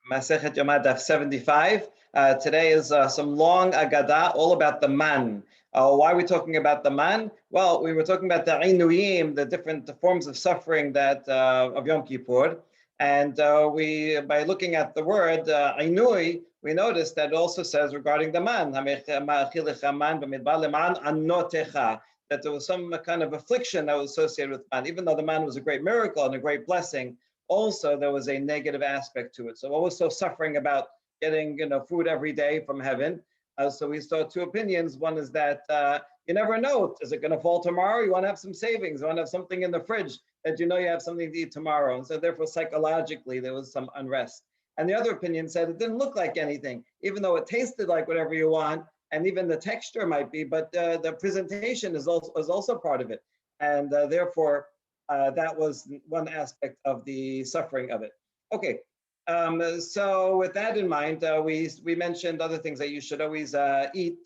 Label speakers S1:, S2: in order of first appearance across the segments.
S1: Masechet Yoma Daf 75. Today is some long agada all about the man. Why are we talking about the man? Well, we were talking about the inuyim, the different forms of suffering that of Yom Kippur, and we, by looking at the word inui, we noticed that it also says regarding the man that there was some kind of affliction that was associated with man, even though the man was a great miracle and a great blessing. Also, there was a negative aspect to it. So what was so suffering about getting food every day from heaven? So we saw two opinions. One is that you never know, is it going to fall tomorrow? You want to have some savings. You want to have something in the fridge that you know you have something to eat tomorrow. And so therefore, psychologically, there was some unrest. And the other opinion said it didn't look like anything, even though it tasted like whatever you want, and even the texture might be, but the presentation is also part of it. And therefore, that was one aspect of the suffering of it. Okay, so with that in mind, we mentioned other things that you should always eat,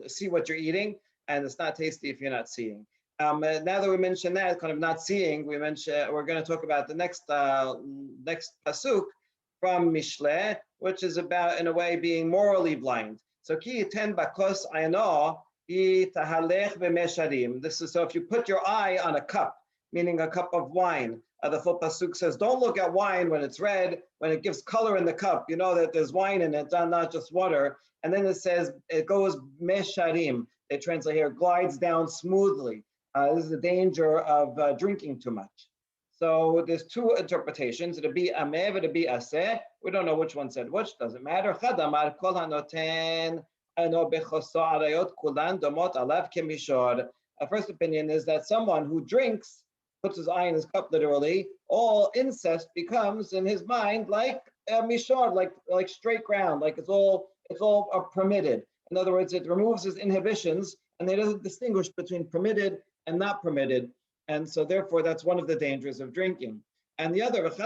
S1: see what you're eating, and it's not tasty if you're not seeing. Now that we mentioned that, kind of not seeing, we're going to talk about the next pasuk from Mishle, which is about, in a way, being morally blind. So ki ten bakos ayno tahalech b'mesharim. This is so if you put your eye on a cup, meaning a cup of wine. The full pasuk says, don't look at wine when it's red, when it gives color in the cup. You know that there's wine in it, not just water. And then it says, it goes mesharim. They translate here, glides down smoothly. This is the danger of drinking too much. So there's two interpretations. It'll be ameh, it'll be aseh. We don't know which one said which, doesn't matter. Chadamar kol hanoten ano bechoso arayot kulan domot alav kemishor. First opinion is that someone who drinks, puts his eye in his cup literally, all incest becomes in his mind like mishor, like straight ground, like it's all permitted. In other words, it removes his inhibitions and it doesn't distinguish between permitted and not permitted. And so therefore that's one of the dangers of drinking. And the other, the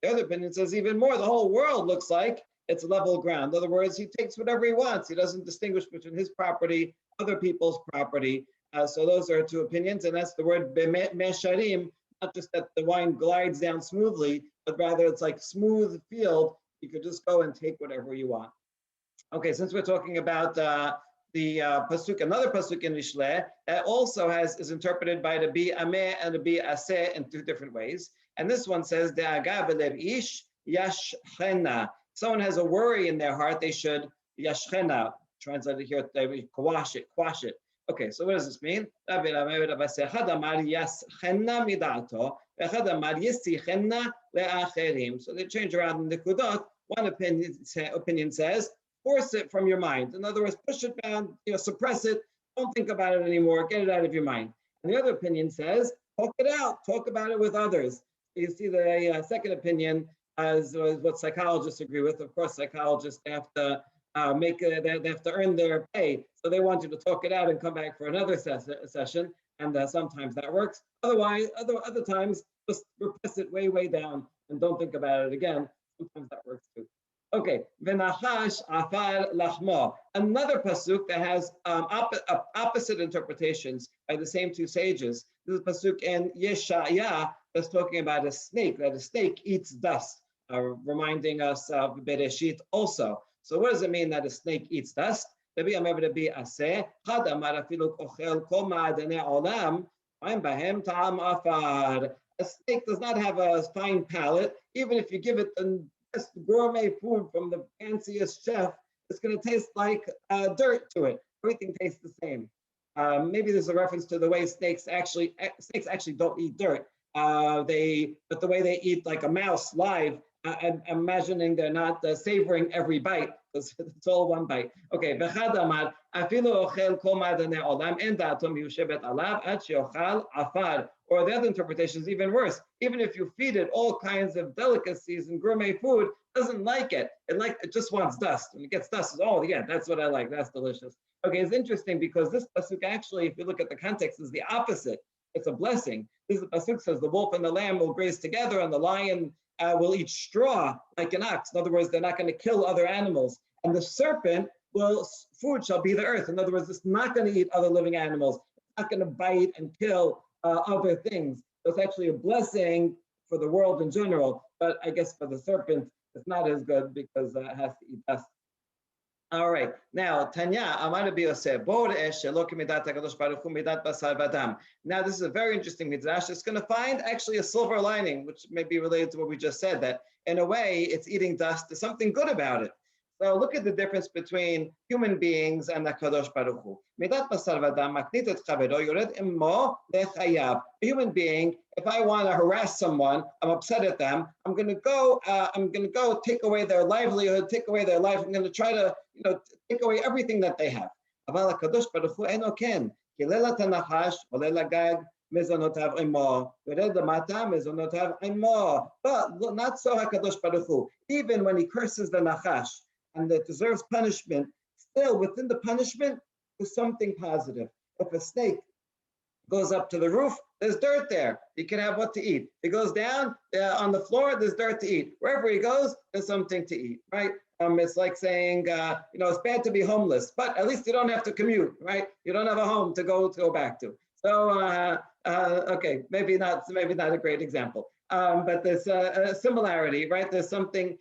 S1: other opinion says even more, the whole world looks like it's level ground. In other words, he takes whatever he wants. He doesn't distinguish between his property, other people's property. So those are two opinions, and that's the word mesharim, not just that the wine glides down smoothly, but rather it's like smooth field. You could just go and take whatever you want. Okay, since we're talking about the pasuk, another pasuk in Mishle that also is interpreted by the bi ameh and the bi aseh in two different ways. And this one says, "De'aga b'lev ish yashchena." Someone has a worry in their heart, they should yashchena. Translated here, they quash it. Okay, so what does this mean? So they change around in the kudot. One opinion says, force it from your mind. In other words, push it down, suppress it. Don't think about it anymore. Get it out of your mind. And the other opinion says, talk it out. Talk about it with others. You see the second opinion as what psychologists agree with. Of course, psychologists have to they have to earn their pay, so they want you to talk it out and come back for another session, and sometimes that works. Otherwise, other times, just repress it way down and don't think about it again. Sometimes that works too. Okay, v'nachash afar lachmo. Another pasuk that has opposite interpretations by the same two sages. This is pasuk in Yeshaya that's talking about a snake, that a snake eats dust, reminding us of Bereshit also. So what does it mean that a snake eats dust? A snake does not have a fine palate. Even if you give it the best gourmet food from the fanciest chef, it's going to taste like dirt to it. Everything tastes the same. Maybe there's a reference to the way snakes actually don't eat dirt. But the way they eat like a mouse live, I'm imagining they're not savoring every bite, because it's all one bite. Okay, or the other interpretation is even worse. Even if you feed it all kinds of delicacies and gourmet food, it doesn't like it. It just wants dust. When it gets dust, it's, oh yeah, that's what I like. That's delicious. Okay, it's interesting because this pasuk actually, if you look at the context, is the opposite. It's a blessing. This pasuk says the wolf and the lamb will graze together, and the lion will eat straw like an ox. In other words, they're not going to kill other animals. And the serpent food shall be the earth. In other words, it's not going to eat other living animals. It's not going to bite and kill other things. So it's actually a blessing for the world in general, but I guess for the serpent, it's not as good because it has to eat dust. All right. Now, Tanya, Amar Rabbi Yosef, Bor Esh Elokim Midat HaKadosh Baruch Hu Midat Basar V'Adam. Now, this is a very interesting midrash. It's going to find actually a silver lining, which may be related to what we just said, that in a way, it's eating dust. There's something good about it. So look at the difference between human beings and the Kadosh Baruch Hu. Midat basar v'adam maknit et chavero yored immo lechayav. A human being, if I want to harass someone, I'm upset at them. I'm going to go take away their livelihood, take away their life. I'm going to try to, take away everything that they have. Aval Kadosh Baruch Hu eno ken. Kilela tanachash olela gag mezonotav imo. Yored lamata mezonotav imo. But not so HaKadosh Baruch Hu. Even when he curses the nachash, and that deserves punishment, still within the punishment is something positive. If a snake goes up to the roof, there's dirt there. He can have what to eat. He goes down on the floor, there's dirt to eat. Wherever he goes, there's something to eat, right? It's like saying, it's bad to be homeless, but at least you don't have to commute, right? You don't have a home to go back to. So, okay, maybe not a great example. But there's a similarity, right? There's something,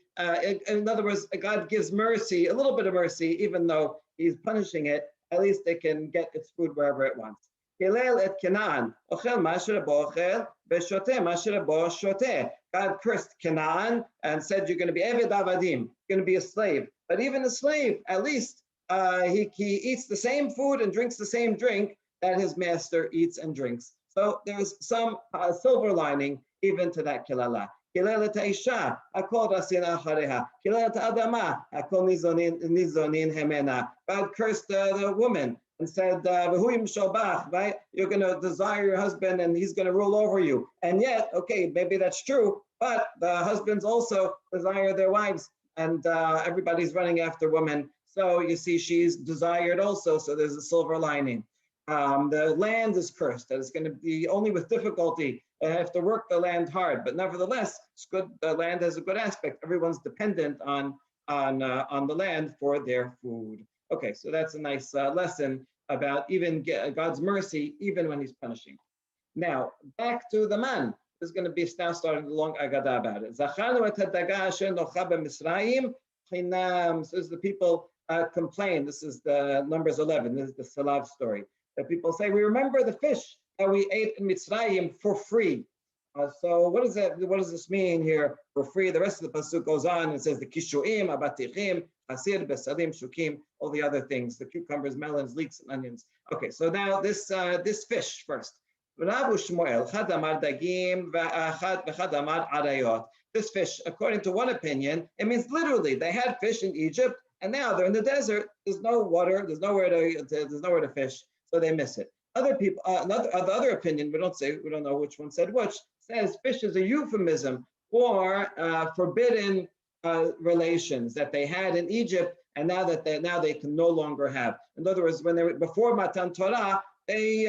S1: in other words, God gives mercy, a little bit of mercy, even though he's punishing it, at least it can get its food wherever it wants. God cursed Canaan and said, you're going to be Eved Avadim, you're going to be a slave. But even a slave, at least he eats the same food and drinks the same drink that his master eats and drinks. So there's some silver lining even to that kilala. Kilala ta'isha, akol rasin achareha. Kilala ta'adama, akol nizonin hemena. God cursed the woman and said, v'huyim shalbach, right? You're going to desire your husband and he's going to rule over you. And yet, okay, maybe that's true, but the husbands also desire their wives, and everybody's running after women. So you see, she's desired also, so there's a silver lining. The land is cursed, that it's going to be only with difficulty. They have to work the land hard, but nevertheless, it's good. The land has a good aspect. Everyone's dependent on the land for their food. Okay, so that's a nice lesson about even God's mercy, even when he's punishing. Now, back to the man. This is going to be now starting the long Agadah about it. Zachanu et hadaga asher nocha b'Misraim chinam. So as the people complain, this is the Numbers 11, this is the Salav story. That people say, we remember the fish that we ate in Mitzrayim for free. So what is that? What does this mean here for free? The rest of the pasuk goes on and says the kishuim, abatichim, hasir, besalim, shukim, all the other things, the cucumbers, melons, leeks, and onions. Okay, so now this fish first. This fish, according to one opinion, it means literally they had fish in Egypt and now they're in the desert. There's no water. There's nowhere to fish, so they miss it. Other people, the other opinion, we don't know which one said which, says fish is a euphemism for forbidden relations that they had in Egypt, and now they can no longer have. In other words, when they were before Matan Torah, they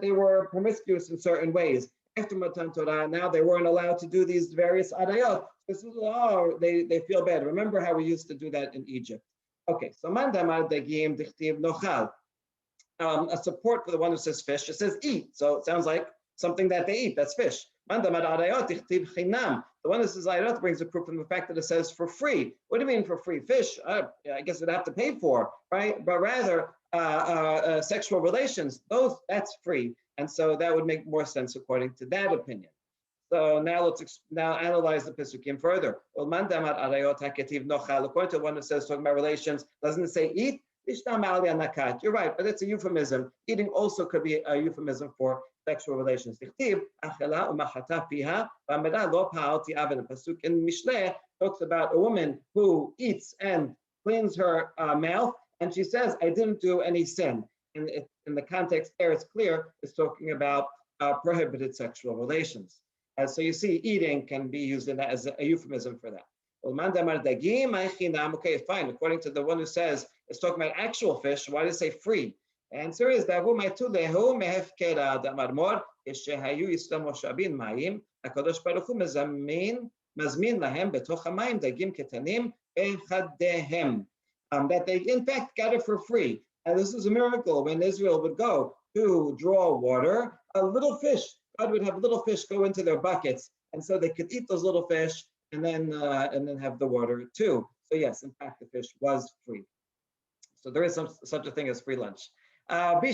S1: were promiscuous in certain ways. After Matan Torah, now they weren't allowed to do these various adayot. This is they feel bad. Remember how we used to do that in Egypt. Okay, so mandamar degim dichtiv nochal. A support for the one who says fish. It says eat, so it sounds like something that they eat. That's fish. The one who says ayot brings a proof from the fact that it says for free. What do you mean for free? Fish, I guess we'd have to pay for, right? But rather, sexual relations, that's free, and so that would make more sense according to that opinion. So now let's analyze the Pesukim further. According to one who says talking about relations, doesn't it say eat? You're right, but it's a euphemism. Eating also could be a euphemism for sexual relations. The pasuk in Mishleh talks about a woman who eats and cleans her mouth, and she says, I didn't do any sin. And in the context there, it's clear, it's talking about prohibited sexual relations. So you see, eating can be used as a euphemism for that. Okay, fine. According to the one who says it's talking about actual fish, why does it say free? The answer is that that they in fact got it for free. And this is a miracle. When Israel would go to draw water, a little fish God would have little fish go into their buckets, and so they could eat those little fish and then have the water too. So yes, in fact, the fish was free. So there is such a thing as free lunch. Okay,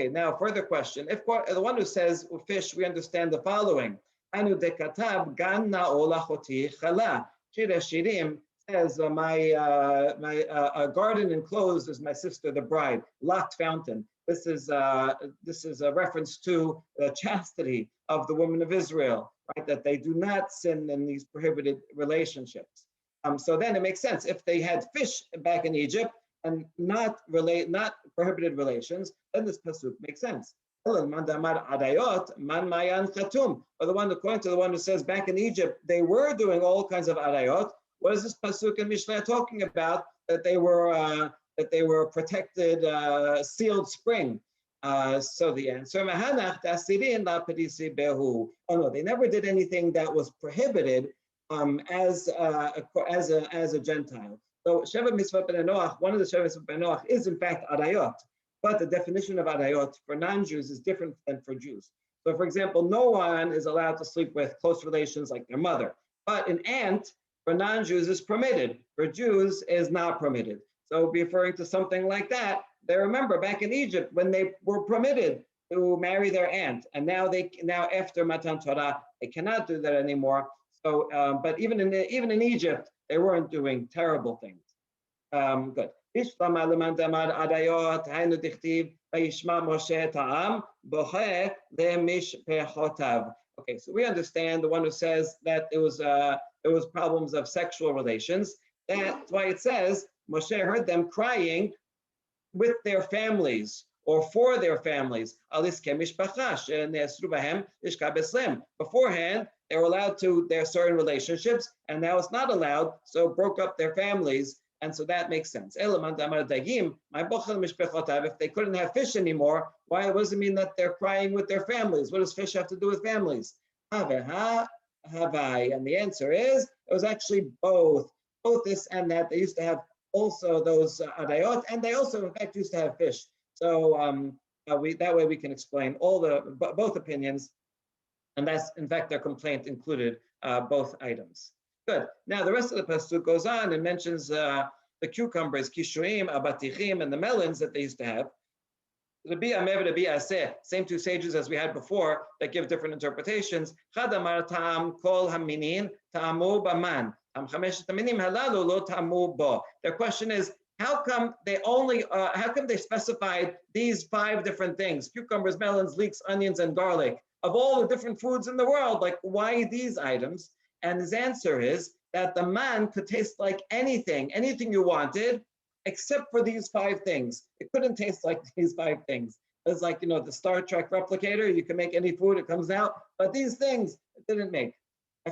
S1: now further question. If the one who says fish, we understand the following. Anu dekatab gan na'ola choti chala. Shir Shirim says, my garden enclosed is my sister, the bride, locked fountain. This is a reference to the chastity of the women of Israel, right? That they do not sin in these prohibited relationships. So then it makes sense if they had fish back in Egypt and not prohibited relations, then this pasuk makes sense. Or the one according to the one who says back in Egypt they were doing all kinds of adayot. What is this pasuk in Mishnah talking about? That they were protected, sealed spring. So the answer, oh no, they never did anything that was prohibited as a Gentile. So Sheva Mitzvah Ben Noach, one of the Sheva Mitzvah Ben Noach is in fact adayot, but the definition of adayot for non-Jews is different than for Jews. So for example, no one is allowed to sleep with close relations like their mother, but an aunt for non-Jews is permitted, for Jews is not permitted. So referring to something like that, they remember back in Egypt when they were permitted to marry their aunt, and now after Matan Torah they cannot do that anymore. So, but even in Egypt, they weren't doing terrible things. Good. Okay, so we understand the one who says that there was problems of sexual relations. That's why it says Moshe heard them crying with their families or for their families. Beforehand, they were allowed to their certain relationships, and now it's not allowed, so broke up their families, and so that makes sense. If they couldn't have fish anymore, why does it mean that they're crying with their families? What does fish have to do with families? And the answer is, it was actually both this and that. They used to have also those adayot, and they also, in fact, used to have fish. So that way we can explain both opinions. And that's, in fact, their complaint included both items. Good. Now, the rest of the pasuk goes on and mentions the cucumbers, kishuim, abatichim, and the melons that they used to have. Same two sages as we had before that give different interpretations. Their question is, how come they specified these 5 different things? Cucumbers, melons, leeks, onions, and garlic. Of all the different foods in the world, like why these items? And his answer is that the man could taste like anything you wanted, except for these 5 things. It couldn't taste like these 5 things. It's like, the Star Trek replicator, you can make any food, it comes out, but these things it didn't make. The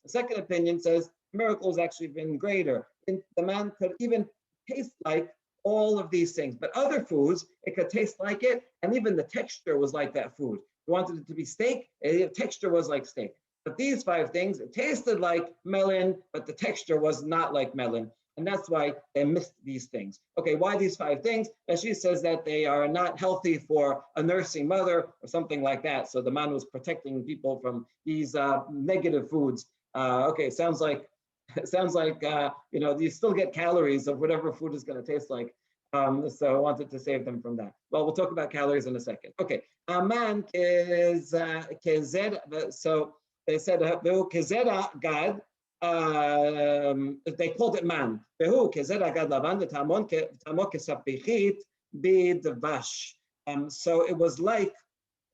S1: second opinion says the miracle has actually been greater. The man could even taste like all of these things, but other foods, it could taste like it, and even the texture was like that food. You wanted it to be steak, the texture was like steak. But these 5 things, it tasted like melon, but the texture was not like melon. And that's why they missed these things. Okay, why these 5 things? She says that they are not healthy for a nursing mother or something like that. So the man was protecting people from these negative foods. Okay, sounds like you still get calories of whatever food is going to taste like. So I wanted to save them from that. Well, we'll talk about calories in a second. Okay, Aman is kezed. So they said kezed gad. They called it man. So it was like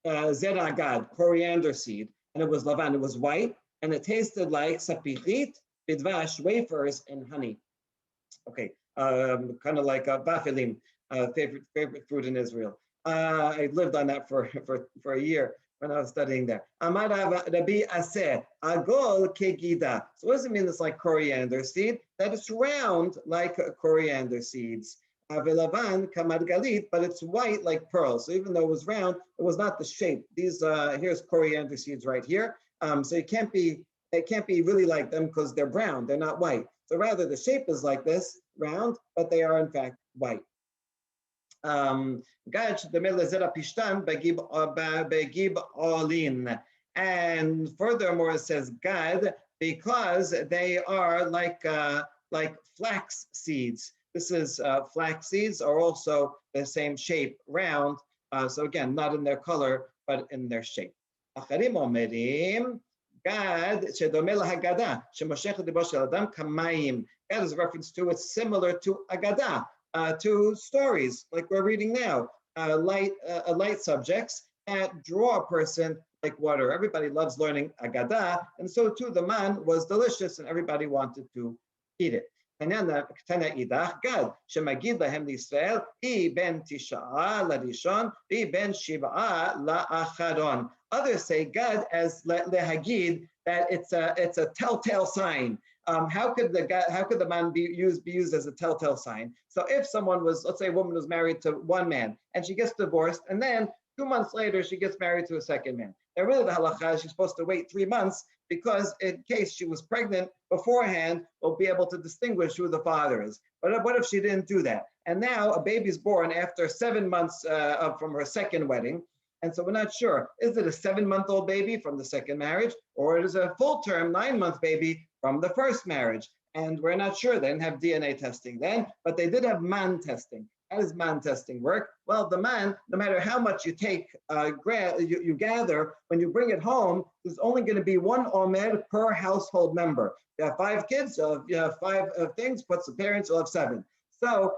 S1: zeragad, coriander seed, and it was lavan. It was white, and it tasted like sapichit bidvash, wafers and honey. Okay, kind of like bafilim, favorite food in Israel. I lived on that for a year when I was studying there. Amar Rabbi Aseh, agol kegida. So what does it mean it's like coriander seed? That it's round like coriander seeds. Avelavan kamad galit, but it's white like pearl. So even though it was round, it was not the shape. Here's coriander seeds right here. So it can't be really like them because they're brown, they're not white. So rather, the shape is like this, round, but they are in fact white. Gad שדומה לזרע פשתן בגבעולים. And furthermore, it says Gad because they are like flax seeds. This is flax seeds are also the same shape, round. So again, not in their color, but in their shape. אחרים אומרים, גד שדומה להגדה, שמושך את ליבו של אדם כמים. Gad is a reference to it's similar to agada, to stories like we're reading now, light subjects that draw a person like water. Everybody loves learning agada, and so too the man was delicious, and everybody wanted to eat it. קטנה אידך גד, שמגיד להם לישראל, היא בין 9 לראשון, היא בין 7 לאחרון. Others say Gad as lehagid, that it's a telltale sign. How could the man be used as a telltale sign? So if someone was, let's say a woman was married to one man and she gets divorced, and then 2 months later she gets married to a second man. Now really the halacha is she's supposed to wait 3 months, because in case she was pregnant beforehand, we'll be able to distinguish who the father is. But what if she didn't do that? And now a baby's born after 7 months from her second wedding. And so we're not sure, is it a 7-month-old baby from the second marriage, or is it a full-term 9-month baby from the first marriage? And we're not sure. They didn't have DNA testing then, but they did have man testing. How does man testing work? Well, the man, no matter how much you take, you gather, when you bring it home, there's only going to be 1 omer per household member. You have 5 kids, you have 5 things, plus the parents, you'll have 7. So,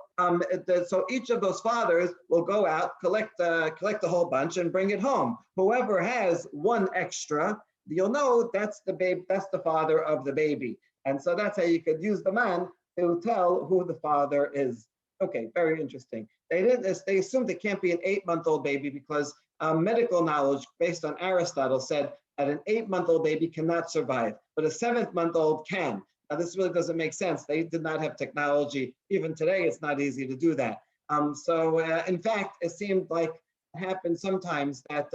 S1: so each of those fathers will go out, collect the whole bunch, and bring it home. Whoever has 1 extra, you'll know that's the baby, that's the father of the baby. And so that's how you could use the man to tell who the father is. Okay, very interesting. They assumed it can't be an 8-month-old baby because medical knowledge based on Aristotle said that an 8-month-old baby cannot survive, but a 7th-month-old can. Now, this really doesn't make sense. They did not have technology. Even today, it's not easy to do that. In fact, it seemed like it happened sometimes that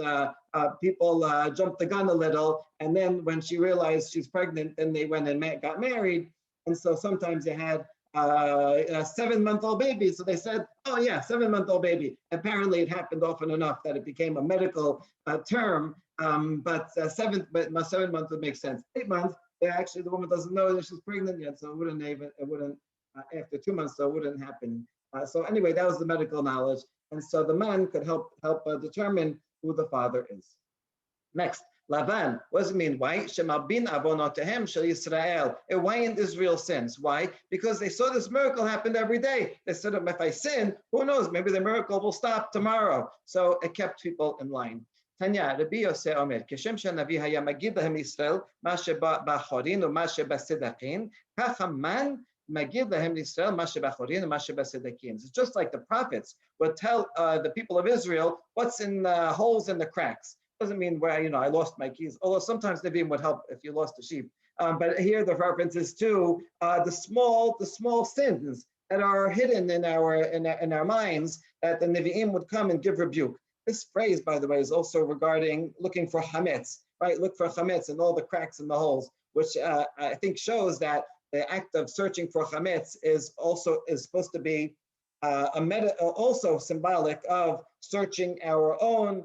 S1: people jumped the gun a little, and then when she realized she's pregnant, then they went and got married. And so sometimes you had a 7-month-old baby. So they said, oh yeah, 7-month-old baby. Apparently it happened often enough that it became a medical term, but 7 months would make sense. 8 months, actually the woman doesn't know that she's pregnant yet, so it wouldn't after 2 months, so it wouldn't happen. So anyway, that was the medical knowledge. And so the man could help determine who the father is. Next, Lavan, what does it mean? Why? Shemabin avonotehem shel Yisrael. It whitened Israel's sins. Why? Because they saw this miracle happen every day. They said, if I sin, who knows? Maybe the miracle will stop tomorrow. So it kept people in line. Tanya, Rabbi Yosef Omer, כשם שהנביא היה מגיד להם ישראל, מה שבאחורין ומה שבסדקין, כך המן מגיד להם ישראל, מה שבאחורין ומה שבסדקין. It's just like the prophets would tell the people of Israel what's in the holes in the cracks. Doesn't mean where, I lost my keys, although sometimes Nevi'im would help if you lost a sheep. But here the reference is to the small sins that are hidden in our minds, that the Nevi'im would come and give rebuke. This phrase, by the way, is also regarding looking for chametz, right? Look for chametz in all the cracks and the holes, which I think shows that the act of searching for chametz is supposed to be also symbolic of searching our own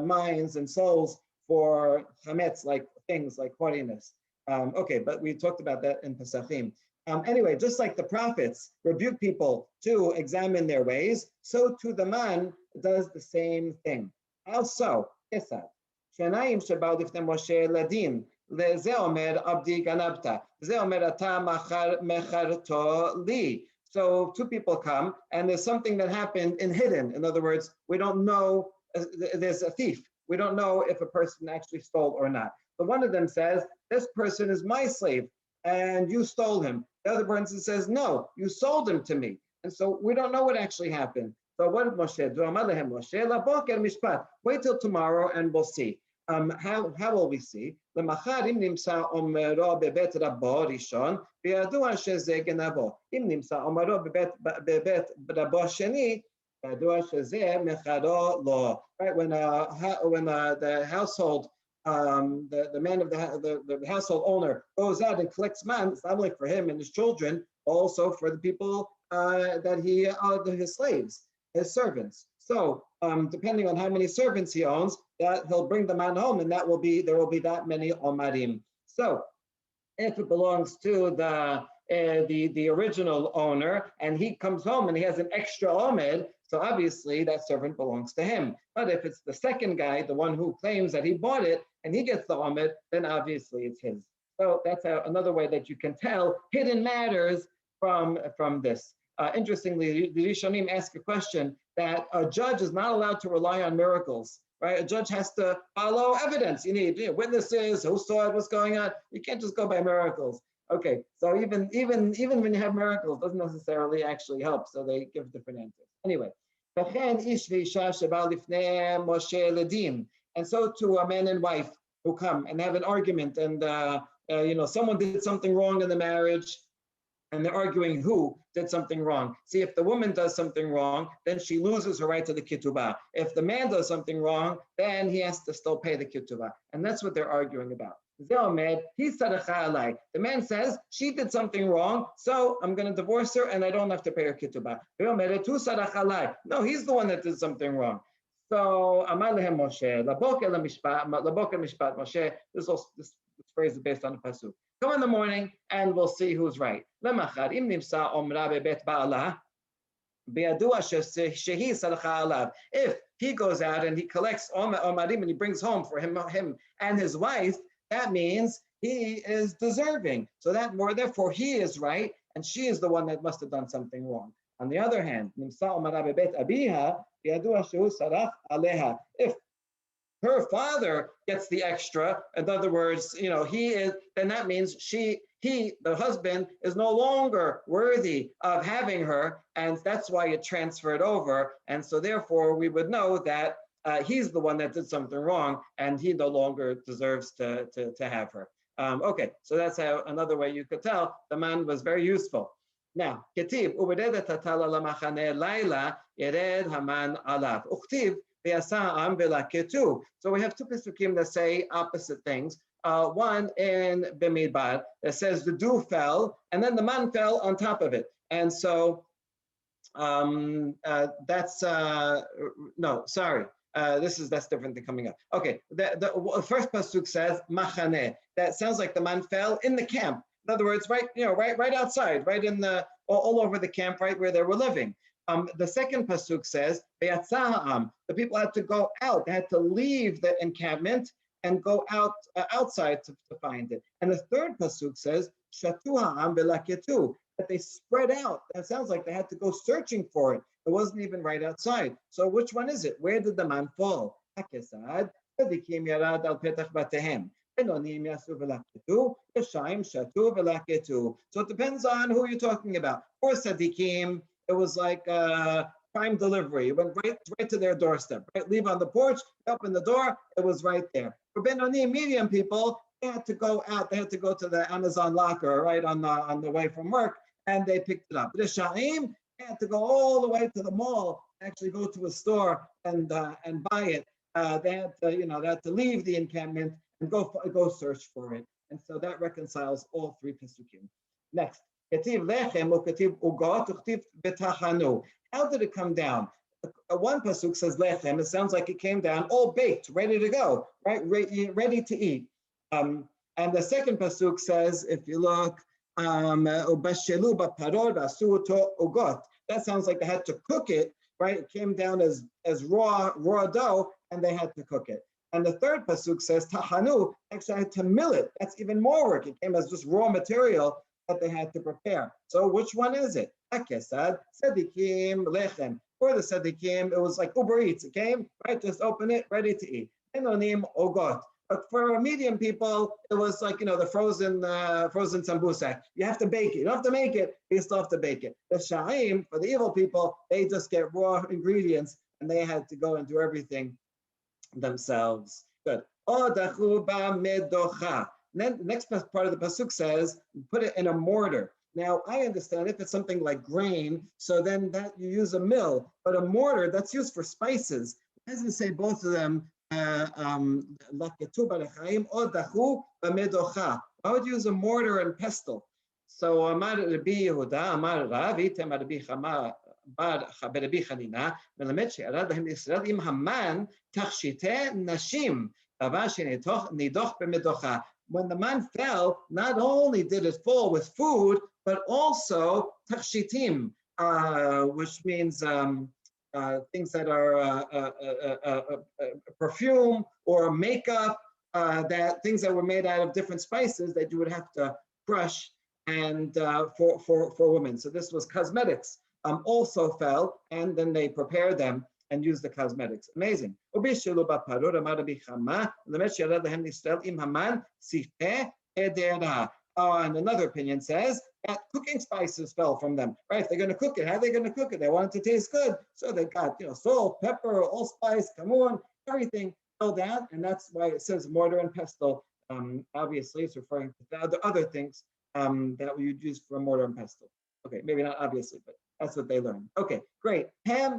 S1: minds and souls for chametz, like things like haughtiness. Okay, but we talked about that in Pesachim. Anyway, just like the prophets rebuke people to examine their ways, so too the man does the same thing. Also, Kesad, Shenayim שבאו לפני משה לדין, לזה אומר עבדי גנבת, זה אומר אתה מכרתו לי. So 2 people come, and there's something that happened in hidden. In other words, we don't know, there's a thief. We don't know if a person actually stole or not. But one of them says, this person is my slave, and you stole him. The other person says, no, you sold him to me. And so we don't know what actually happened. So what did Moshe do? Amar lehem Moshe, laboker mishpat. Wait till tomorrow and we'll see. How will we see? למחר אם נמצא אומרו בבית רבו ראשון, וידוע שזה גנבו. אם נמצא אומרו בבית רבו שני, ידוע שזה מכרו לו. Right, when the household the man of the household owner goes out and collects man, it's not only for him and his children, also for the people that his slaves, his servants. So depending on how many servants he owns, that he'll bring the man home, and there will be that many omarim. So if it belongs to the original owner, and he comes home and he has an extra omed, so obviously that servant belongs to him. But if it's the second guy, the one who claims that he bought it, and he gets the omed, then obviously it's his. So that's another way that you can tell hidden matters from this. Interestingly, the Rishonim ask a question that a judge is not allowed to rely on miracles, right? A judge has to follow evidence. You need witnesses, who saw it, what's going on. You can't just go by miracles. Okay, so even when you have miracles, doesn't necessarily actually help. So they give different answers. Anyway, and so to a man and wife who come and have an argument, and someone did something wrong in the marriage, and they're arguing who did something wrong. See, if the woman does something wrong, then she loses her right to the ketubah. If the man does something wrong, then he has to still pay the ketubah. And that's what they're arguing about. The man says, she did something wrong, so I'm going to divorce her and I don't have to pay her ketubah. No, he's the one that did something wrong. So, this phrase is based on the pasuk. Come in the morning and we'll see who's right. If he goes out and he collects omarim and he brings home for him and his wife, that means he is deserving. So therefore he is right and she is the one that must have done something wrong. On the other hand, if her father gets the extra, in other words, he is, then that means the husband is no longer worthy of having her, and that's why it transferred over. And so therefore we would know that he's the one that did something wrong and he no longer deserves to have her. Okay, so that's how another way you could tell the man was very useful. Now, Ketib, tatala lamachane laila yered haman alav. Uchtiv, so we have two pesukim that say opposite things. One in Bemidbar that says the dew fell and then the man fell on top of it. And so that's that's different than coming up. Okay, the first pasuk says machane. That sounds like the man fell in the camp. In other words, right outside, right in all over the camp, right where they were living. The second pasuk says, the people had to go out, they had to leave the encampment and go outside to find it. And the third pasuk says, that they spread out. That sounds like they had to go searching for it. It wasn't even right outside. So which one is it? Where did the man fall? So it depends on who you're talking about. For Sadiqim, it was like prime delivery. It went right to their doorstep. Right, leave on the porch, open the door, it was right there. For Benoni, medium people, they had to go out. They had to go to the Amazon locker, right on the way from work, and they picked it up. The Sha'im, they had to go all the way to the mall, actually go to a store and buy it. They had to leave the encampment and go search for it. And so that reconciles all three pesukim. Next. How did it come down? One pasuk says lechem. It sounds like it came down all baked, ready to go, right? Ready to eat. And the second pasuk says, if you look, that sounds like they had to cook it, right? It came down as raw dough, and they had to cook it. And the third pasuk says tahanu, actually had to mill it. That's even more work. It came as just raw material that they had to prepare. So which one is it? Akesad, Sadiqim, Lechem. For the Sadiqim, it was like Uber Eats. It came, right? Just open it, ready to eat. Enonim, Ogot. But for medium people, it was like, the frozen sambusak. You have to bake it. You don't have to make it, you still have to bake it. The Sha'im, for the evil people, they just get raw ingredients and they had to go and do everything themselves. Good. Then the next part of the pasuk says, put it in a mortar. Now, I understand if it's something like grain, so then that you use a mill, but a mortar, that's used for spices. It doesn't say both of them Why would you use a mortar and pestle? So Amar Rabbi Yehuda, Amar Rav, Item Rabbi Chama, Bar Rabbi Chanina, מלמד שירד להם ישראל עם המן תכשיטי נשים, דבר שנידוח במדוחה. When the man fell, not only did it fall with food, but also takshitim, which means things that are perfume or makeup, that things that were made out of different spices that you would have to crush and for women. So this was cosmetics. Also fell, and then they prepare them and use the cosmetics. Amazing. And another opinion says that cooking spices fell from them. Right? If they're going to cook it, how are they going to cook it? They want it to taste good, so they got salt, pepper, allspice, cumin, everything fell down, and that's why it says mortar and pestle. Obviously, it's referring to the other things that we would use for mortar and pestle. Okay, maybe not obviously, but that's what they learned. Okay, great. Okay,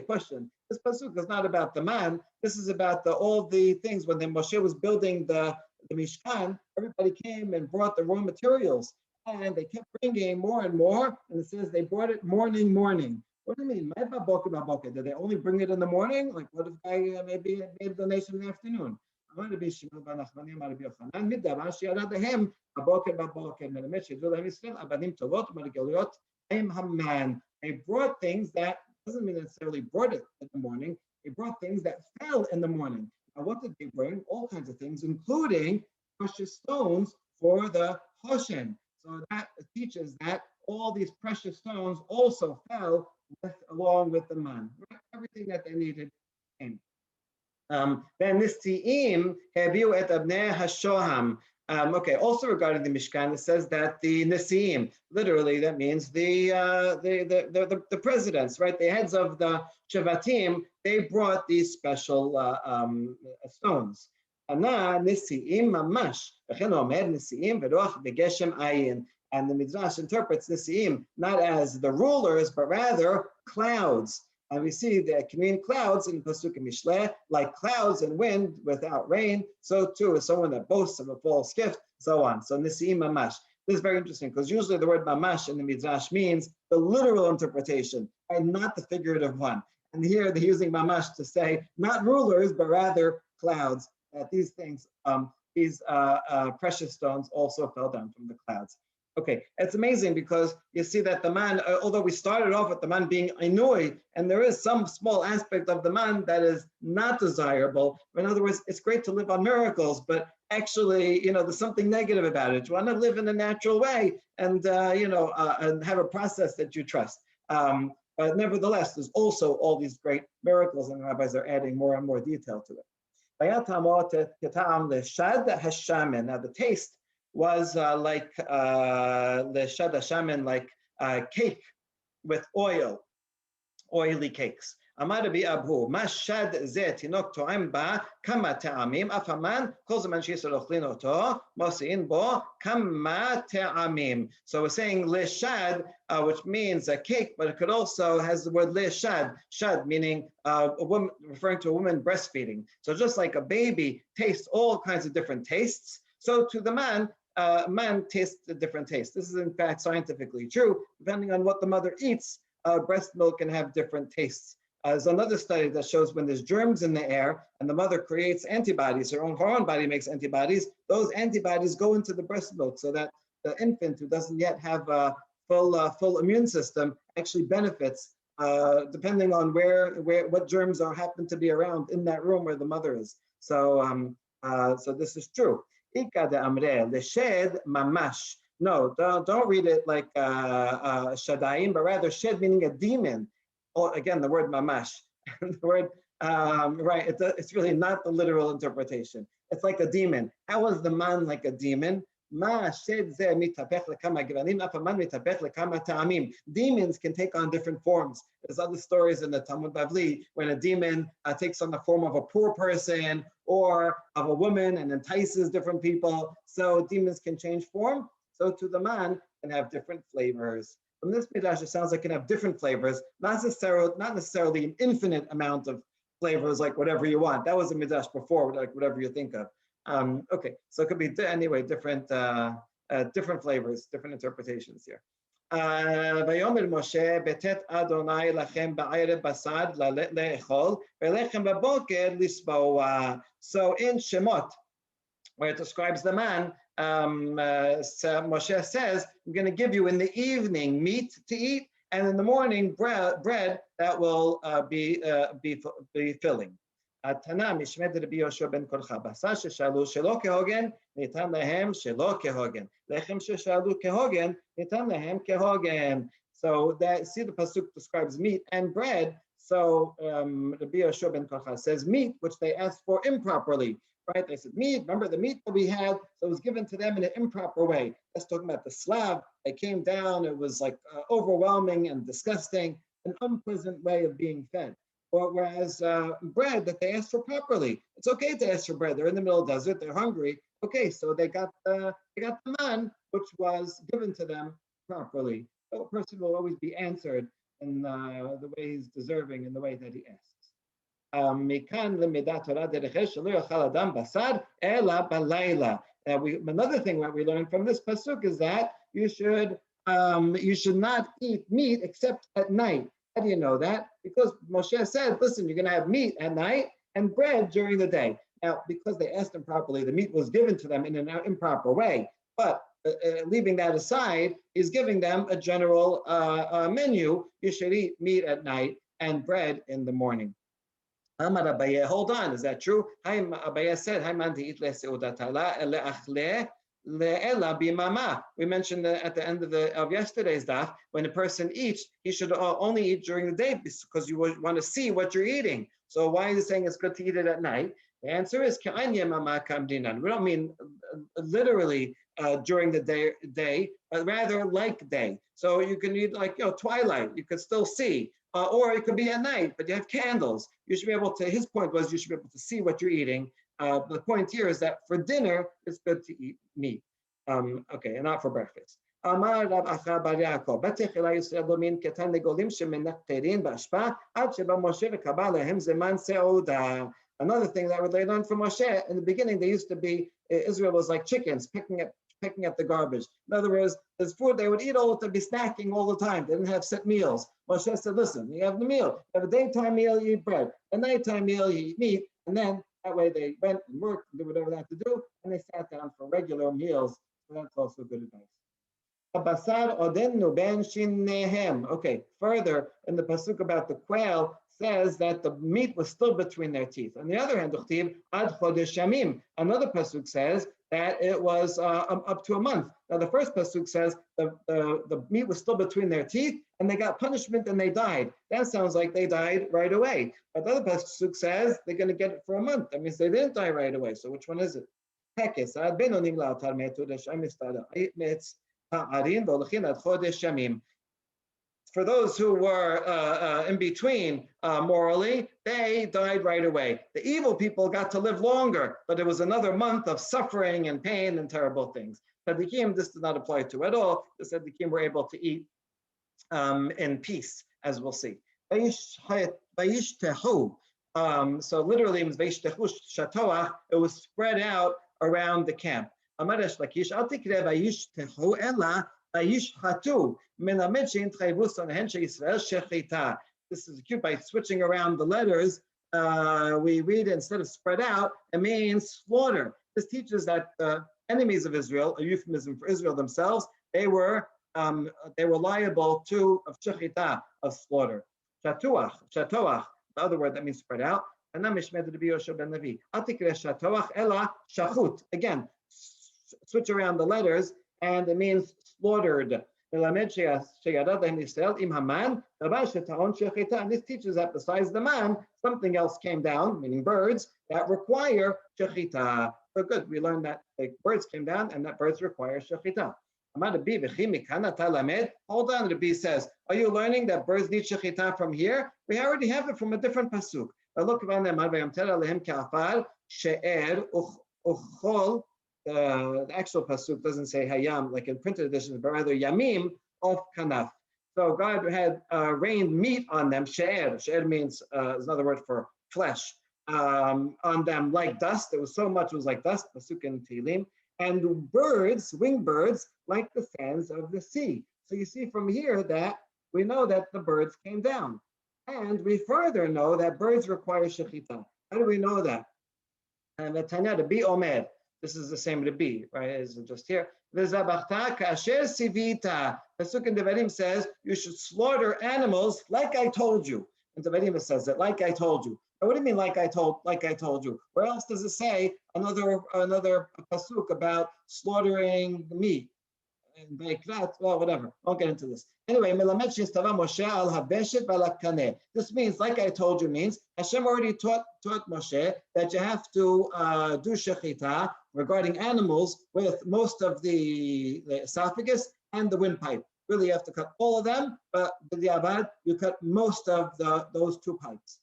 S1: question. This pasuk is not about the man. This is about all the things when Moshe was building the Mishkan. Everybody came and brought the raw materials, and they kept bringing more and more. And it says they brought it morning. What do you mean? Did they only bring it in the morning? Like, what if I maybe made the donation in the afternoon? They brought things that doesn't mean necessarily brought it in the morning. They brought things that fell in the morning. Now, what did they bring? All kinds of things, including precious stones for the Hoshen. So that teaches that all these precious stones also fell along with the man. Everything that they needed came. Then Nisti'im Habiu et Abnei Hashoham. Okay, also regarding the Mishkan, it says that the Nesiim, literally that means the presidents, right? The heads of the Shevatim, they brought these special stones. Ana Nesiim Mamash, Nesiim V'roach Begeshem Ayin. And the Midrash interprets Nesiim not as the rulers, but rather clouds. And we see that can mean clouds in Pasuk Mishleh, like clouds and wind without rain. So too is someone that boasts of a false gift, so on. So Nisi'im Mamash. This is very interesting because usually the word Mamash in the Midrash means the literal interpretation, and not the figurative one. And here they're using Mamash to say not rulers, but rather clouds. That these things, these precious stones also fell down from the clouds. Okay, it's amazing because you see that the man, although we started off with the man being Inui, and there is some small aspect of the man that is not desirable. In other words, it's great to live on miracles, but actually, there's something negative about it. You want to live in a natural way and, and have a process that you trust. But nevertheless, there's also all these great miracles, and the rabbis are adding more and more detail to it. Now, the taste was like leshad hashamen, like cake with oily cakes. Amar Rabbi Abu, mashad ze tinok to'im ba kama ta'amim, af haman kol zaman she'yisrael ochlin oto mosi'in bo kama ta'amim. So we're saying leshad, which means a cake, but it could also has the word leshad, shad meaning a woman, referring to a woman breastfeeding. So just like a baby tastes all kinds of different tastes, so to the man tastes a different taste. This is in fact scientifically true. Depending on what the mother eats, breast milk can have different tastes. There's another study that shows when there's germs in the air and the mother creates antibodies, her own body makes antibodies, those antibodies go into the breast milk so that the infant who doesn't yet have a full immune system actually benefits depending on what germs happen to be around in that room where the mother is. So this is true. Mamash. No, don't read it like Shadaim, but rather shed meaning a demon. Or again, the word mamash. The word, right, it's really not the literal interpretation. It's like a demon. How was the man like a demon? Demons can take on different forms. There's other stories in the Talmud Bavli when a demon takes on the form of a poor person or of a woman and entices different people. So demons can change form. So to the man can have different flavors. From this midrash, it sounds like it can have different flavors, not necessarily an infinite amount of flavors, like whatever you want. That was a midrash before, like whatever you think of. Okay, so it could be anyway different flavors, different interpretations here. ויאמר משה בתת אדוני לכם בערב בשר לאכול ולחם בבוקר לשבוע. So in Shemot, where it describes the man, Moshe says, I'm going to give you in the evening meat to eat, and in the morning bread that will be filling. התנא משמד רבי יהושע בן קורחה, בשר ששאלו שלא כהוגן, ניתן להם שלא כהוגן. לחם ששאלו כהוגן, ניתן להם כהוגן. So that, see, the pasuk describes meat and bread. So Rabbi Yeshua ben Kocha says meat, which they asked for improperly, right? They said meat. Remember the meat that we had, so it was given to them in an improper way. That's talking about the slab that came down. It was like overwhelming and disgusting, an unpleasant way of being fed. Whereas bread that they asked for properly, it's okay to ask for bread. They're in the middle of the desert, they're hungry. Okay, so they got the man, which was given to them properly. So a person will always be answered in the way he's deserving, in the way that he asks. Another thing that we learn from this pasuk is that you should not eat meat except at night. How do you know that? Because Moshe said, listen, you're going to have meat at night and bread during the day. Now, because they asked him properly, the meat was given to them in an improper way. But leaving that aside, he's giving them a general menu. You should eat meat at night and bread in the morning. Amar Abaye, hold on, is that true? Abaye said, we mentioned at the end of yesterday's daf, when a person eats, he should only eat during the day because you want to see what you're eating. So why is he saying it's good to eat it at night? The answer is, we don't mean literally during the day, but rather like day. So you can eat like twilight, you could still see, or it could be at night, but you have candles. You should be able to, his point was you should be able to see what you're eating. The point here is that for dinner, it's good to eat meat. Okay, and not for breakfast. Another thing that they learned from Moshe, in the beginning, they used to be, Israel was like chickens, picking up the garbage. In other words, there's food they would eat all the time, be snacking all the time. They didn't have set meals. Moshe said, listen, you have the meal. You have a daytime meal, you eat bread. A nighttime meal, you eat meat. And then that way they went and worked and did whatever they had to do, and they sat down for regular meals. So that's also good advice. Okay, further in the pasuk about the quail says that the meat was still between their teeth. On the other hand, another pasuk says that it was up to a month. Now the first pasuk says the meat was still between their teeth and they got punishment and they died. That sounds like they died right away. But the other pasuk says they're going to get it for a month. That means they didn't die right away. So which one is it? For those who were in between morally, they died right away. The evil people got to live longer, but it was another month of suffering and pain and terrible things. Tzaddikim, this did not apply to at all. The Tzaddikim were able to eat in peace, as we'll see. So literally, it was spread out around the camp. This is cute. By switching around the letters, we read instead of spread out, it means slaughter. This teaches that the enemies of Israel, a euphemism for Israel themselves, they were liable to shechita, of slaughter. Shatoach, the other word that means spread out. Again, switch around the letters, and it means slaughtered. And this teaches that besides the man, something else came down, meaning birds, that require shechita. So good, we learned that birds came down and that birds require shechita. Hold on, Rabbi says, are you learning that birds need shechita from here? We already have it from a different pasuk. Look around them. The actual pasuk doesn't say hayam like in printed editions, but rather yamim of kanaf. So God had rained meat on them. She'er. She'er means is another word for flesh. On them like dust. It was so much. It was like dust. Pasuk in Tehillim. And birds, winged birds, like the sands of the sea. So you see from here that we know that the birds came down. And we further know that birds require shechita. How do we know that? And the Tanya, the B Omer, this is the same to B, right? As just here. V'zabachta kasher sivita. Pasuk in Devarim says you should slaughter animals like I told you. And Devarim says it, like I told you. Now, what do you mean, like I told you? Where else does it say another pasuk about slaughtering meat? And well, whatever. Won't get into this. Anyway, this means, like I told you, means Hashem already taught Moshe that you have to do shechita regarding animals with most of the esophagus and the windpipe. Really, you have to cut all of them, but with the abad, you cut most of those two pipes.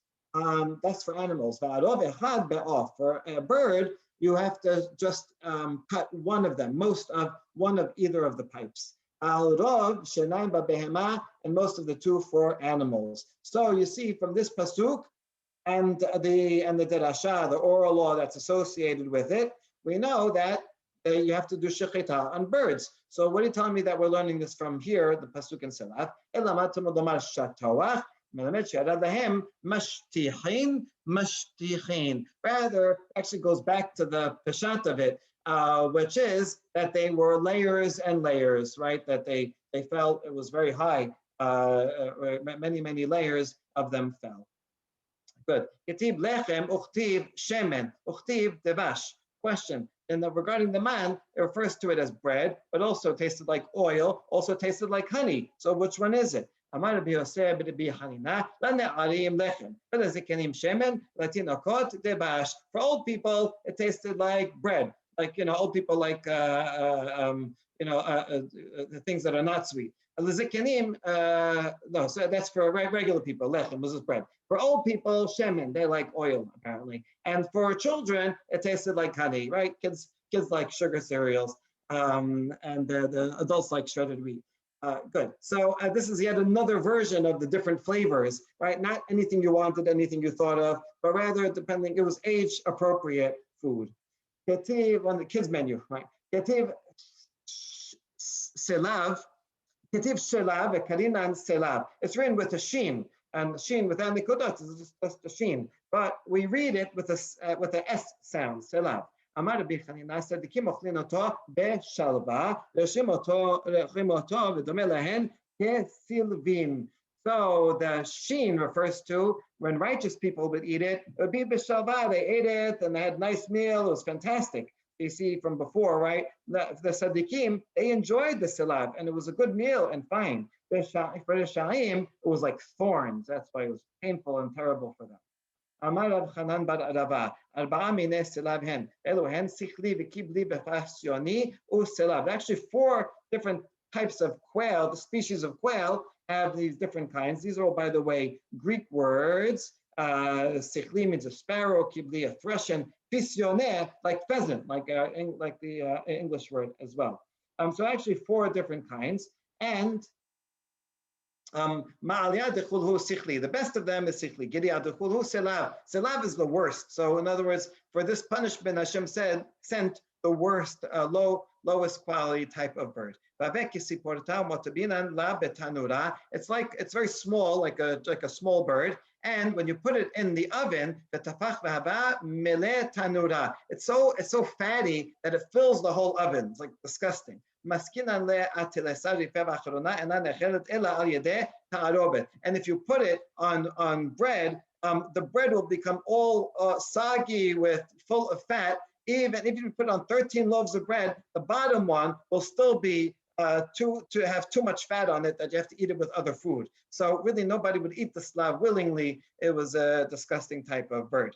S1: That's for animals. For a bird, you have to just cut one of them, most of one of either of the pipes. And most of the two for animals. So you see from this pasuk and the derasha, the oral law that's associated with it, we know that you have to do shechita on birds. So what are you telling me that we're learning this from here, the pasuk in Selach? Rather, actually goes back to the peshat of it, which is that they were layers and layers, right? That they felt it was very high. Many layers of them fell. Good. Ketib lechem uchtiv shemen uchtiv devash. Question. And regarding the man, it refers to it as bread, but also tasted like oil, also tasted like honey. So which one is it? For old people, it tasted like bread. Like, old people like, the things that are not sweet. No, so that's for regular people. Lechem was bread. For old people, shemen, they like oil apparently. And for children, it tasted like honey, right? Kids like sugar cereals, and the adults like shredded wheat. Good. So this is yet another version of the different flavors, right? Not anything you wanted, anything you thought of, but rather depending, it was age appropriate food. Ketiv on the kids menu, right? Ketiv selav. Ketiv shelav, karinan selav. It's written with a sheen, and sheen without nikudot is just a sheen. But we read it with a s sound, selav. אמר רבי חנינא, צדיקים אוכלים אותו בשלווה, לאכולים אותו ודומה להן כסילבין. So the sheen refers to when righteous people would eat it, it would be b'shalva. They ate it and they had a nice meal. It was fantastic. You see from before, right? The tzaddikim, they enjoyed the silab and it was a good meal and fine. For the sha'im, it was like thorns. That's why it was painful and terrible for them. Amar Rav Chanan bar Arava, arba'a minei selav hen, elu hen sichli v'kibli b'fasioni u'selav. Actually, 4 different types of quail, the species of quail, have these different kinds. These are all, by the way, Greek words. Sichli means a sparrow, kibli a thrush, and fisioneh, like pheasant, like the English word as well. So actually 4 different kinds. And the best of them is sichli. Selav is the worst. So in other words, for this punishment, Hashem sent the worst, lowest quality type of bird. It's very small, like a small bird. And when you put it in the oven, it's so fatty that it fills the whole oven. It's like disgusting. And if you put it on bread, the bread will become all soggy full of fat. Even if you put on 13 loaves of bread, the bottom one will still be to have too much fat on it that you have to eat it with other food. So really nobody would eat the slav willingly. It was a disgusting type of bird.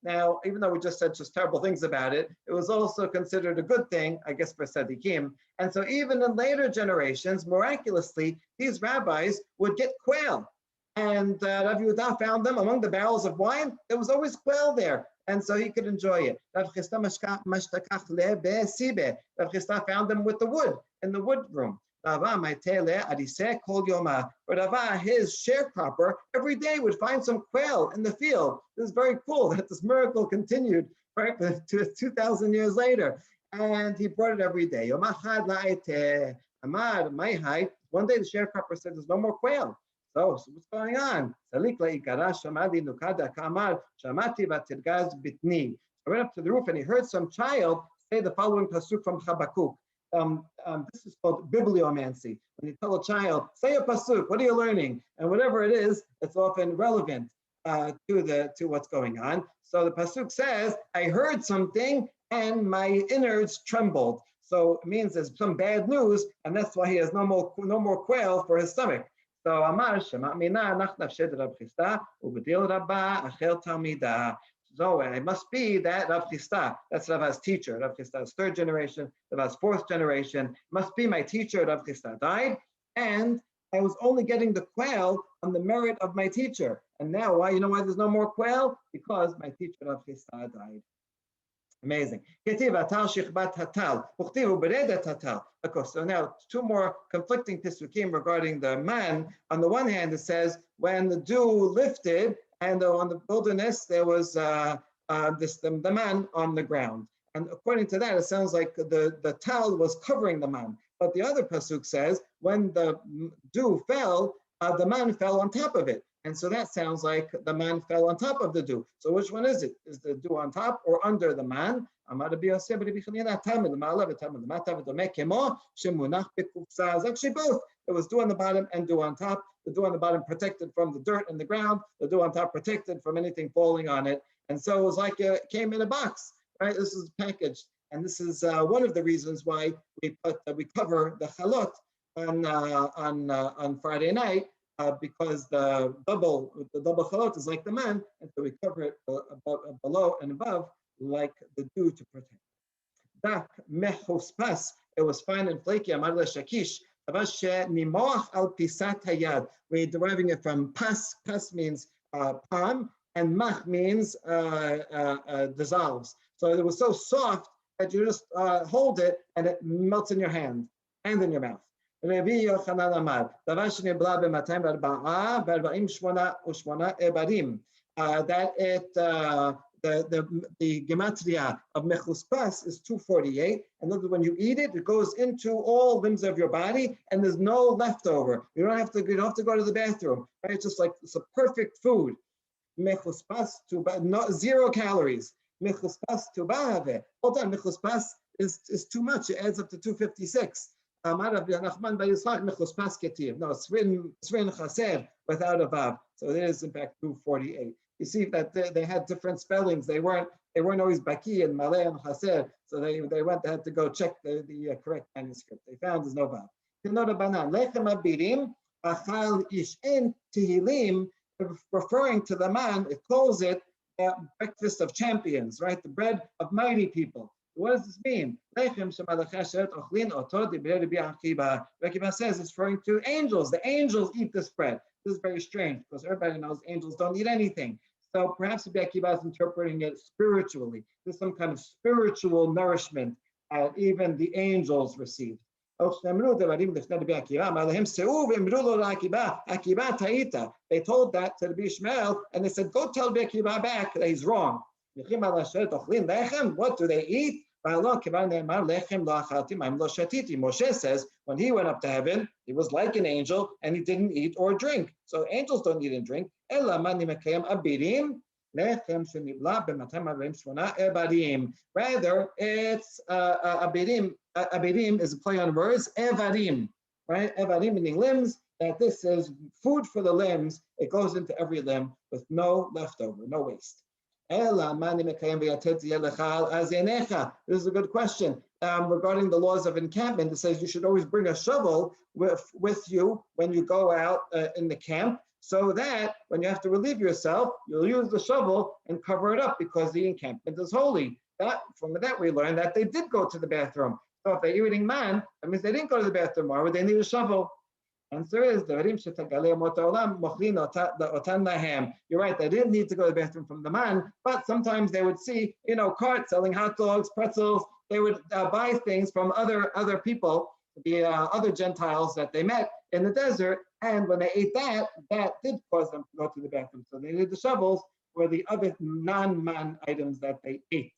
S1: Now, even though we just said just terrible things about it, it was also considered a good thing, I guess, for tzaddikim. And so even in later generations, miraculously, these rabbis would get quail. And Rav Yehuda found them among the barrels of wine. There was always quail there. And so he could enjoy it. Rav Chisda found them with the wood. in the wood room. Rava, his sharecropper, every day would find some quail in the field. This is very cool that this miracle continued, right, to 2,000 years later. And he brought it every day. One day the sharecropper said, there's no more quail. So what's going on? I went up to the roof and he heard some child say the following pasuk from Habakkuk. This is called bibliomancy. When you tell a child, say a pasuk, what are you learning? And whatever it is, it's often relevant to what's going on. So the pasuk says, I heard something and my innards trembled. So it means there's some bad news, and that's why he has no more quail for his stomach. So Amar Shema Mina Nachnav Shed Rab Chisda Ubedil Rabba Achel Talmida. So it must be that Rav Chisda, that's Rava's teacher. Rav Chisda's third generation, Rava's fourth generation, must be my teacher. Rav Chisda died, and I was only getting the quail on the merit of my teacher. And now, why? You know why there's no more quail? Because my teacher Rav Chisda died. Amazing. Of course, so now two more conflicting pisukim regarding the man. On the one hand, it says when the dew lifted, and on the wilderness there was the man on the ground. And according to that, it sounds like the tal was covering the man. But the other pasuk says when the dew fell, the man fell on top of it. And so that sounds like the man fell on top of the dew. So which one is it? Is the dew on top or under the man? It's actually both. It was dew on the bottom and dew on top. The dew on the bottom protected from the dirt and the ground. The dew on top protected from anything falling on it. And so it was like it came in a box, right? This is packaged. And this is one of the reasons why we cover the chalot on Friday night. Because the double chalot is like the man, and so we cover it below and above like the dew to protect. Dak mechuspas, it was fine and flaky. Amar Shakish, nimoach al pisat hayad. We're deriving it from pas. Pas means palm, and mach means dissolves. So it was so soft that you just hold it and it melts in your hand and in your mouth. Rabbi Yochanan Amar, דבר שנבלע ב-248 איברים, that the gematria of mechuspas is 248, and when you eat it, it goes into all limbs of your body, and there's no leftover. You don't have to go to the bathroom. Right? It's just like it's a perfect food. Mechuspas zero calories. Mechuspas tu bahave. Hold on, mechuspas is too much. It adds up to 256. No, it's written chaser without a vav, so it is in fact 248. You see that they had different spellings. They weren't always baki and malay and chaser, so they had to go check the correct manuscript. They found there's no vav. Lechem abirim achal ish en tehillim, referring to the man. It calls it breakfast of champions, right? The bread of mighty people. What does this mean? Akiba says it's referring to angels. The angels eat this bread. This is very strange because everybody knows angels don't eat anything. So perhaps Akiba is interpreting it spiritually. There's some kind of spiritual nourishment even the angels received. They told that to the Ishmael, and they said, go tell Akiba back that he's wrong. What do they eat? Moshe says when he went up to heaven, he was like an angel and he didn't eat or drink. So angels don't eat and drink. Rather, it's abirim. Abirim is a play on words. Evarim, right? Evarim meaning limbs. That this is food for the limbs. It goes into every limb with no leftover, no waste. This is a good question regarding the laws of encampment. It says you should always bring a shovel with you when you go out in the camp, so that when you have to relieve yourself, you'll use the shovel and cover it up because the encampment is holy. From that we learned that they did go to the bathroom. So if they're eating man, that means they didn't go to the bathroom. Why would they need a shovel? Answer is you're right, they didn't need to go to the bathroom from the man, but sometimes they would see, carts selling hot dogs, pretzels. They would buy things from other people
S2: other Gentiles that they met in the desert, and when they ate that did cause them to go to the bathroom. So they needed the shovels for the other non-man items that they ate.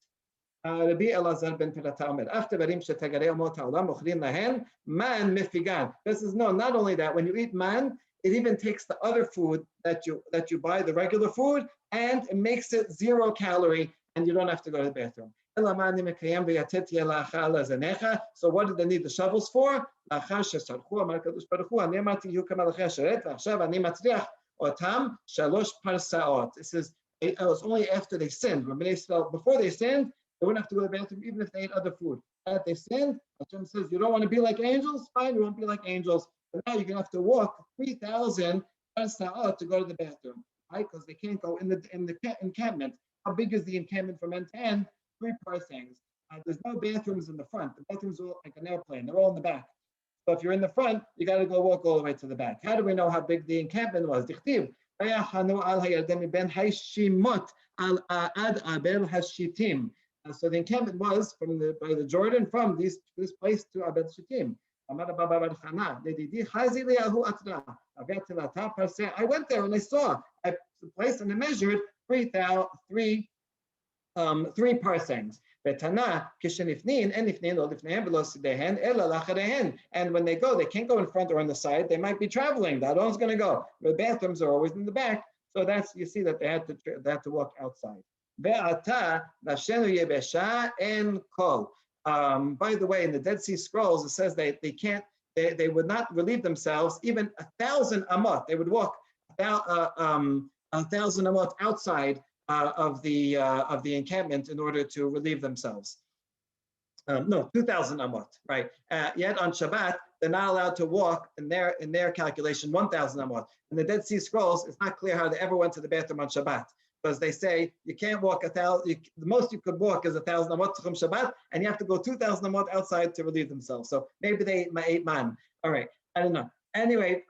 S2: רבי אלעזר בן פרתה אומר, אף דברים שתגרי אומות העולם אוכלים להן, man מפיגן. This is not only that, when you eat man, it even takes the other food that you buy, the regular food, and it makes it 0 calorie, and you don't have to go to the bathroom. So what did they need the shovels for? This is, it was only after they sinned. Before they sinned, they wouldn't have to go to the bathroom even if they ate other food. If they sinned, Hashem says, you don't want to be like angels? Fine, you won't be like angels. But now you're going to have to walk 3,000 to go to the bathroom, right? Because they can't go in the encampment. How big is the encampment from end to end? 3 parsecs. There's no bathrooms in the front. The bathrooms are like an airplane. They're all in the back. So if you're in the front, you got to go walk all the way to the back. How do we know how big the encampment was? So the encampment was by the Jordan from this place to Abed Shittim. I went there and I saw a place and I measured 3 parsecs. And when they go, they can't go in front or on the side. They might be traveling. That one's going to go. The bathrooms are always in the back. So you see that they had to walk outside. By the way, in the Dead Sea Scrolls, it says they would not relieve themselves even 1,000 amot. They would walk 1,000 amot outside of the encampment in order to relieve themselves. 2,000 amot, right? Yet on Shabbat, they're not allowed to walk in their calculation 1,000 amot. In the Dead Sea Scrolls, it's not clear how they ever went to the bathroom on Shabbat. Because they say you can't walk 1,000. The most you could walk is 1,000 amot from Shabbat, and you have to go 2,000 amot outside to relieve themselves. So maybe they ate man. All right, I don't know. Anyway,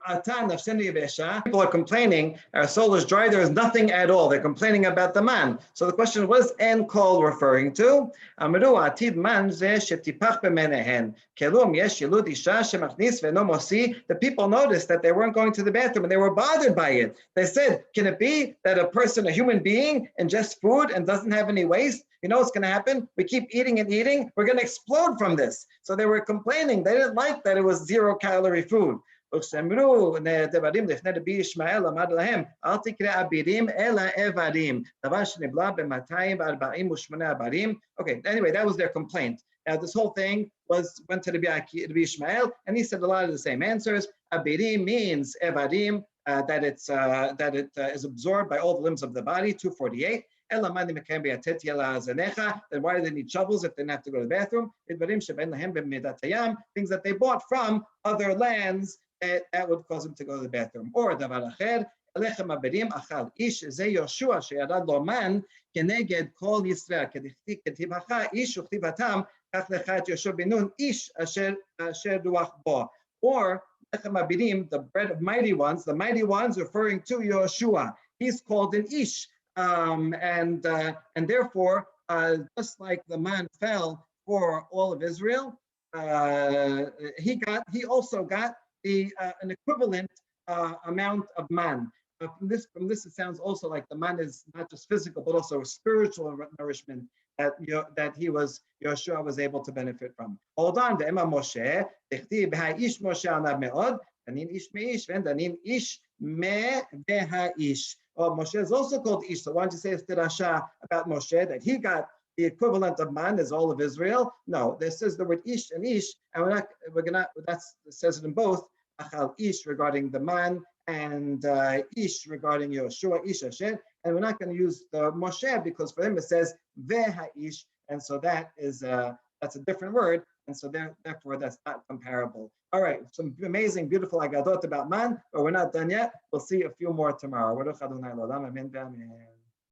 S2: people are complaining. Our soul is dry. There is nothing at all. They're complaining about the man. So the question, what is en kol referring to? The people noticed that they weren't going to the bathroom and they were bothered by it. They said, can it be that a person, a human being, ingests food and doesn't have any waste? You know what's going to happen? We keep eating and eating. We're going to explode from this. So they were complaining. They didn't like that it was 0 calorie food. וכשאמרו דברים לפני רבי ישמעאל אמר להם אל תקרא אבירים אלא איברים דבר שנבלע ב-248 אברים. Okay, anyway, that was their complaint. Now this whole thing went to Rabbi Ishmael, and he said a lot of the same answers. Abirim means evarim, that it is absorbed by all the limbs of the body. 248. Then why do they need shovels if they don't have to go to the bathroom? Things that they bought from other lands that would cause them to go to the bathroom. Or דבר אחר, אליכם אבירים אכל איש זה יהושע שירד לו מן כנגד כל ישראל כתיבך איש וכתיבתם כך לך את יהושע בן נון איש אשר רוח בו. Or lechem abirim, the bread of mighty ones, the mighty ones referring to Yehoshua. He's called an ish, and therefore, just like the man fell for all of Israel, he also got an equivalent amount of man. From this, it sounds also like the man is not just physical, but also spiritual nourishment that Yehoshua was able to benefit from. Hold on, the Emma Moshe, ish Moshe anav meod, danin ish meish, and danin ish me ish. Oh, Moshe is also called ish. So why don't you say a tirasha about Moshe that he got the equivalent of man as all of Israel? No, this says the word ish and ish, and it says it in both. Achal ish regarding the man, and ish regarding Yehoshua, ish Hashem, and we're not going to use the Moshe because for him it says veha-ish, and so that's a different word, and so therefore that's not comparable. All right, some amazing, beautiful agadot about man, but we're not done yet. We'll see a few more tomorrow.